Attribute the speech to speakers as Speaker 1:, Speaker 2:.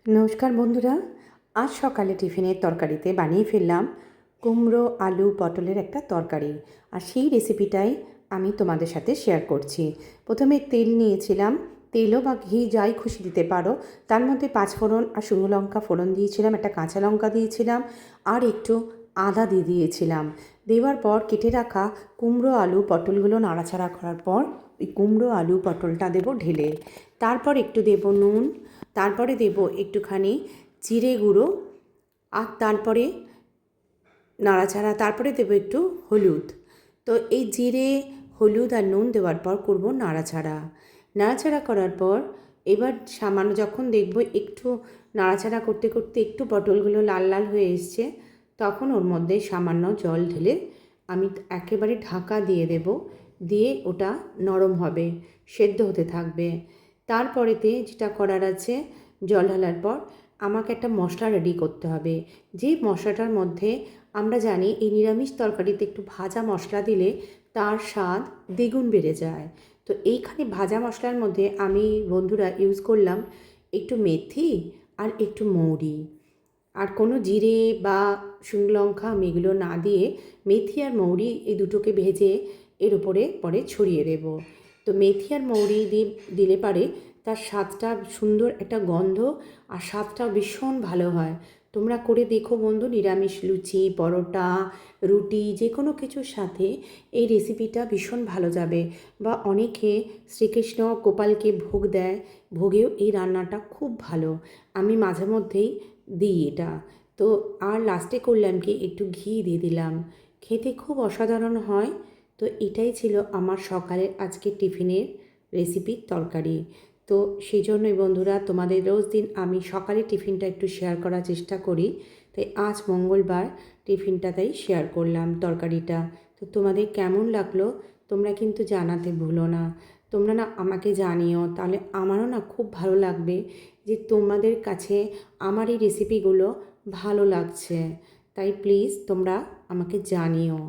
Speaker 1: নমস্কার বন্ধুরা, আজ সকালে টিফিনের তরকারিতে বানিয়ে ফেললাম কুমড়ো আলু পটলের একটা তরকারি। আর সেই রেসিপিটাই আমি তোমাদের সাথে শেয়ার করছি। প্রথমে তেল নিয়েছিলাম, তেলও বা ঘি যাই খুশি দিতে পারো। তার মধ্যে 5 ফোড়ন আর শুকনো লঙ্কা ফোড়ন দিয়েছিলাম, একটা কাঁচা লঙ্কা দিয়েছিলাম আর একটু আদা দিয়ে দিয়েছিলাম। দেওয়ার পর কেটে রাখা কুমড়ো আলু পটলগুলো নাড়াচাড়া করার পর ওই কুমড়ো আলু পটলটা দেবো ঢেলে। তারপর একটু দেবো নুন, তারপরে দেব একটুখানি জিরে গুঁড়ো, আর তারপরে নাড়াচাড়া, তারপরে দেব একটু হলুদ। তো এই জিরে হলুদ আর নুন দেওয়ার পর করব নাড়াচাড়া। নাড়াচাড়া করার পর এবার সামান্য যখন দেখব একটু নাড়াচাড়া করতে করতে একটু পটলগুলো লাল লাল হয়ে এসছে, তখন ওর মধ্যে সামান্য জল ঢেলে আমি একেবারে ঢাকা দিয়ে দেব। দিয়ে ওটা নরম হবে, সেদ্ধ হতে থাকবে। তারপরেতে যেটা করার আছে, জল ঢালার পর আমাকে একটা মশলা রেডি করতে হবে। যে মশলাটার মধ্যে আমরা জানি এই নিরামিষ তরকারিতে একটু ভাজা মশলা দিলে তার স্বাদ দ্বিগুণ বেড়ে যায়। তো এইখানে ভাজা মশলার মধ্যে আমি বন্ধুরা ইউজ করলাম একটু মেথি আর একটু মৌরি, আর কোনো জিরে বা শুকনো লঙ্কা আমি এগুলো না দিয়ে মেথি আর মৌরি এই দুটোকে ভেজে এর উপরে পরে ছড়িয়ে দেব। তো মেথি আর মৌরি দিলে পারে তার স্বাদটা সুন্দর একটা গন্ধ আর স্বাদটা ভীষণ ভালো হয়। তোমরা করে দেখো বন্ধু, নিরামিষ লুচি পরোটা রুটি যে কোনো কিছুর সাথে এই রেসিপিটা ভীষণ ভালো যাবে। বা অনেকে শ্রীকৃষ্ণ গোপালকে ভোগ দেয়, ভোগেও এই রান্নাটা খুব ভালো। আমি মাঝে মধ্যেই দিই এটা। তো আর লাস্টে করলাম কি একটু ঘি দিয়ে দিলাম, খেতে খুব অসাধারণ হয়। তো এটাই ছিল আমার সকালের আজকে টিফিনের রেসিপির তরকারি। তো সেই জন্যই বন্ধুরা, তোমাদের রোজ দিন আমি সকালে টিফিনটা একটু শেয়ার করার চেষ্টা করি। তাই আজ মঙ্গলবার টিফিনটা তাই শেয়ার করলাম তরকারিটা। তো তোমাদের কেমন লাগলো তোমরা কিন্তু জানাতে ভুলো না। তোমরা না আমাকে জানিও, তাহলে আমারও না খুব ভালো লাগবে যে তোমাদের কাছে আমার এই রেসিপিগুলো ভালো লাগছে। তাই প্লিজ তোমরা আমাকে জানিও।